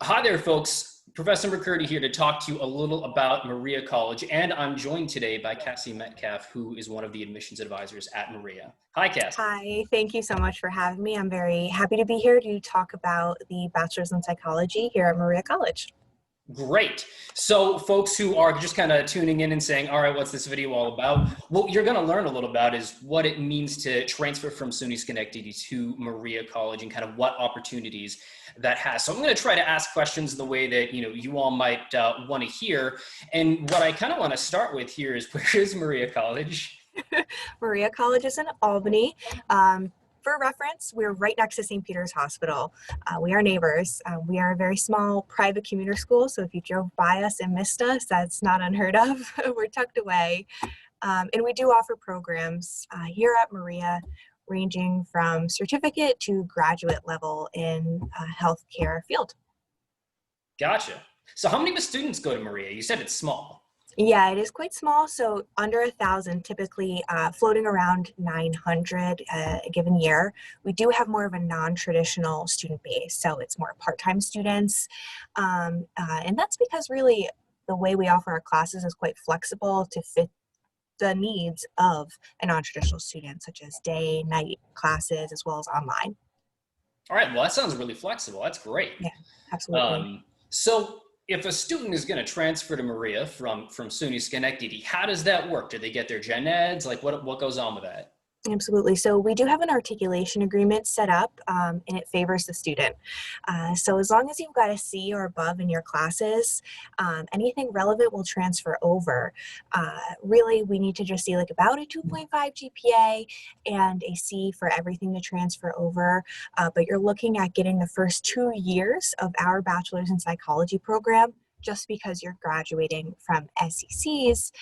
Hi there, folks. Professor McCurdy here to talk to you a little about Maria College, and I'm joined today by Cassie Metcalf, who is one of the admissions advisors at Maria. Hi, Cassie. Hi, thank you so much for having me. I'm very happy to be here to talk about the Bachelor's in Psychology here at Maria College. Great. So folks who are just kind of tuning in and saying, all right, what's this video all about? What you're going to learn a little about is what it means to transfer from SUNY Schenectady to Maria College and kind of what opportunities that has. So I'm going to try to ask questions the way that, you all might want to hear. And what I kind of want to start with here is, where is Maria College? Maria College is in Albany. For reference, we're right next to St. Peter's Hospital. We are neighbors. We are a very small private commuter school, so if you drove by us and missed us, that's not unheard of. We're tucked away. And we do offer programs here at Maria, ranging from certificate to graduate level in healthcare field. Gotcha. So how many students go to Maria? You said it's small. Yeah, it is quite small, so under 1,000, typically floating around 900 a given year. We do have more of a non-traditional student base, so it's more part-time students, and that's because really the way we offer our classes is quite flexible to fit the needs of a non-traditional student, such as day, night classes, as well as online. All right, well, that sounds really flexible. That's great. Yeah, absolutely. So if a student is going to transfer to Maria from SUNY Schenectady, how does that work? Do they get their gen eds? Like what goes on with that? Absolutely. So we do have an articulation agreement set up, and it favors the student. So as long as you've got a C or above in your classes, anything relevant will transfer over. Really, we need to just see like about a 2.5 GPA and a C for everything to transfer over. But you're looking at getting the first 2 years of our Bachelor's in Psychology program just because you're graduating from SEC's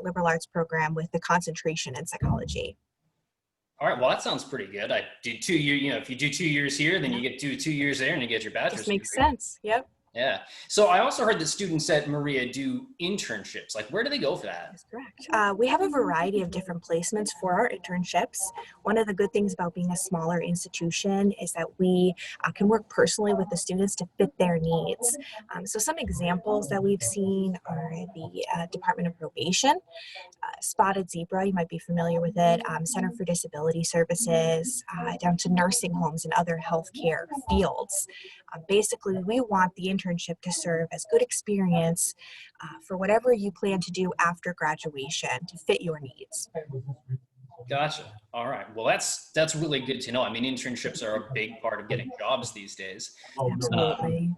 liberal arts program with the concentration in psychology. All right, well, that sounds pretty good. I did 2 years, if you do 2 years here, then you get 2 years there and you get your bachelor's Just makes degree. sense. Yep. Yeah. So I also heard that students at Maria do internships. Like, where do they go for that? That's correct. We have a variety of different placements for our internships. One of the good things about being a smaller institution is that we can work personally with the students to fit their needs. So some examples that we've seen are the Department of Probation, Spotted Zebra, you might be familiar with it, Center for Disability Services, down to nursing homes and other healthcare fields. Basically, we want the internship to serve as good experience for whatever you plan to do after graduation to fit your needs. Gotcha. All right. Well, that's really good to know. I mean, internships are a big part of getting jobs these days. Absolutely.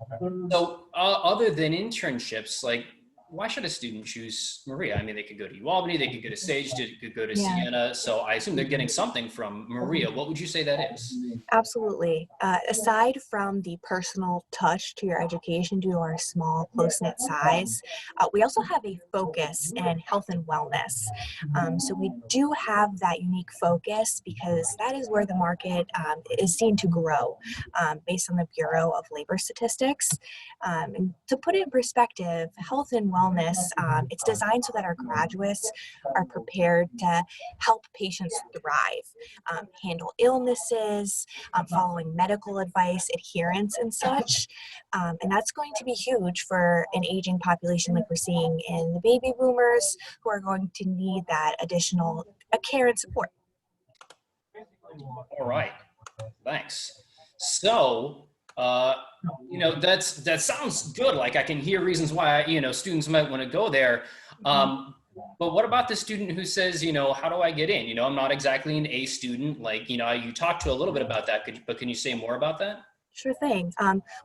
So other than internships, like, why should a student choose Maria? I mean, they could go to UAlbany, they could go to Sage, they could go to Siena. So I assume they're getting something from Maria. What would you say that is? Absolutely. Aside from the personal touch to your education due to our small, close-knit size, we also have a focus in health and wellness. So we do have that unique focus because that is where the market is seen to grow based on the Bureau of Labor Statistics. And to put it in perspective, health and wellness, it's designed so that our graduates are prepared to help patients thrive, handle illnesses, following medical advice, adherence, and such. And that's going to be huge for an aging population like we're seeing in the baby boomers who are going to need that additional care and support. All right. Thanks. So, that sounds good. Like, I can hear reasons why, students might want to go there. But what about the student who says, how do I get in? I'm not exactly an A student. Like, you talked to a little bit about that, but can you say more about that? Sure thing.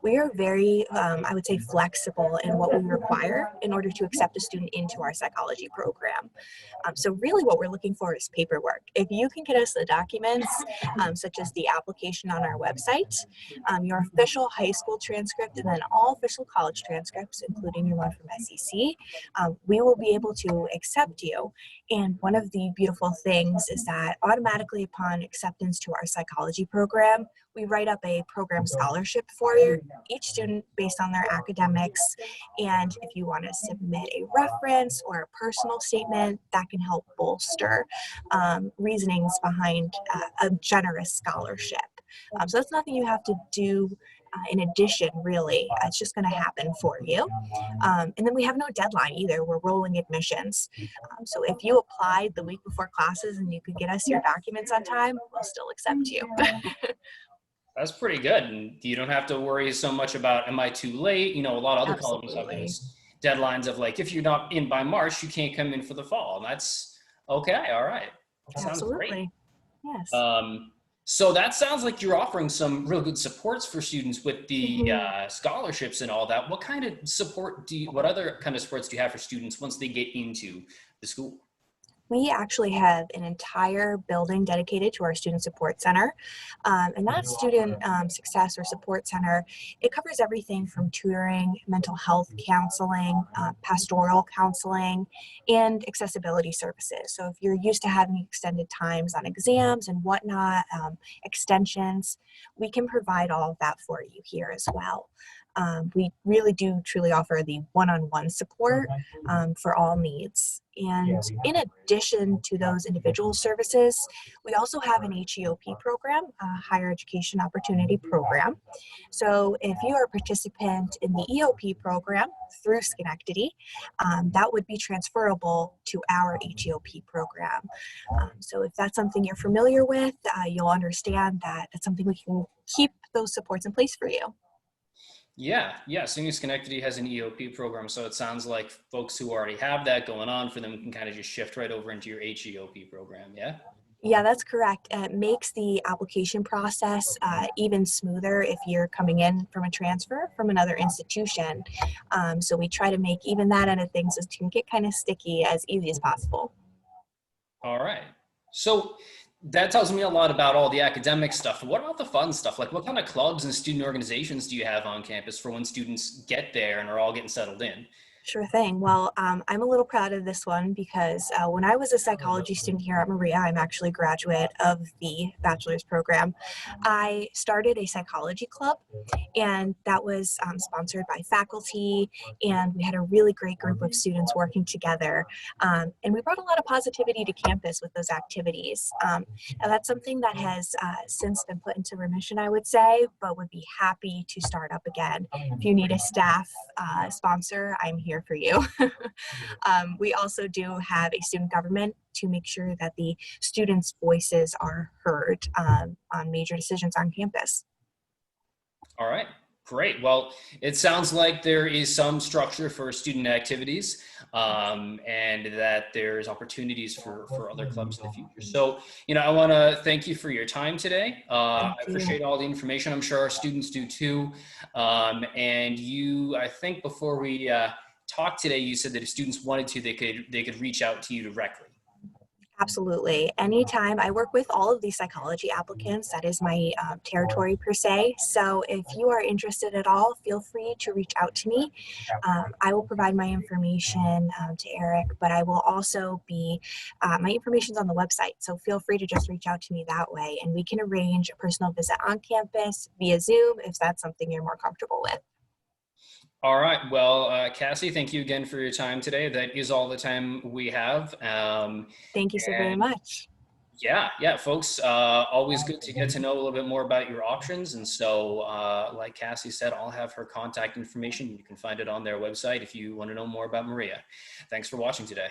We are very, I would say, flexible in what we require in order to accept a student into our psychology program. So really what we're looking for is paperwork. If you can get us the documents, such as the application on our website, your official high school transcript, and then all official college transcripts, including your one from SEC, we will be able to accept you. And one of the beautiful things is that automatically upon acceptance to our psychology program, we write up a program scholarship for each student based on their academics. And if you want to submit a reference or a personal statement, that can help bolster reasonings behind a generous scholarship. So that's nothing you have to do in addition, really. It's just going to happen for you. And then we have no deadline either. We're rolling admissions. So if you applied the week before classes and you could get us your documents on time, we'll still accept you. That's pretty good. And you don't have to worry so much about, am I too late? You know, a lot of other colleges have Absolutely. those deadlines of like, if you're not in by March, you can't come in for the fall. And that's okay. All right. That sounds great. Absolutely. Yes. Um, so that sounds like you're offering some real good supports for students with the Mhm. scholarships and all that. What kind of support what other kind of supports do you have for students once they get into the school? We actually have an entire building dedicated to our student support center. And that student success or support center, it covers everything from tutoring, mental health counseling, pastoral counseling, and accessibility services. So if you're used to having extended times on exams and whatnot, extensions, we can provide all of that for you here as well. We really do truly offer the one-on-one support for all needs. And in addition to those individual services, we also have an HEOP program, a Higher Education Opportunity Program. So if you are a participant in the EOP program through Schenectady, that would be transferable to our HEOP program. So if that's something you're familiar with, you'll understand that that's something we can keep those supports in place for you. Yeah, yeah. SUNY Schenectady has an EOP program, so it sounds like folks who already have that going on for them can kind of just shift right over into your HEOP program. Yeah. Yeah, that's correct. It makes the application process even smoother if you're coming in from a transfer from another institution. So we try to make even that end of things as to get kind of sticky as easy as possible. All right. So that tells me a lot about all the academic stuff. What about the fun stuff? Like, what kind of clubs and student organizations do you have on campus for when students get there and are all getting settled in? Sure thing. Well, I'm a little proud of this one because when I was a psychology student here at Maria, I'm actually a graduate of the bachelor's program. I started a psychology club, and that was sponsored by faculty, and we had a really great group of students working together, and we brought a lot of positivity to campus with those activities. And that's something that has since been put into remission, I would say, but would be happy to start up again. If you need a staff sponsor, I'm here for you. We also do have a student government to make sure that the students' voices are heard on major decisions on campus. All right, great. Well, it sounds like there is some structure for student activities and that there's opportunities for other clubs in the future. So, you know, I want to thank you for your time today. I Thank you. appreciate all the information. I'm sure our students do too. And you, I think before we talked today, you said that if students wanted to, they could reach out to you directly. Absolutely. Anytime I work with all of these psychology applicants, that is my territory per se. So if you are interested at all, feel free to reach out to me. I will provide my information to Eric, but I will also be, my information's on the website. So feel free to just reach out to me that way, and we can arrange a personal visit on campus via Zoom if that's something you're more comfortable with. All right. Well, Cassie, thank you again for your time today. That is all the time we have. Thank you so very And much. yeah, yeah, folks, always good to get to know a little bit more about your options. And so, like Cassie said, I'll have her contact information. You can find it on their website if you want to know more about Maria. Thanks for watching today.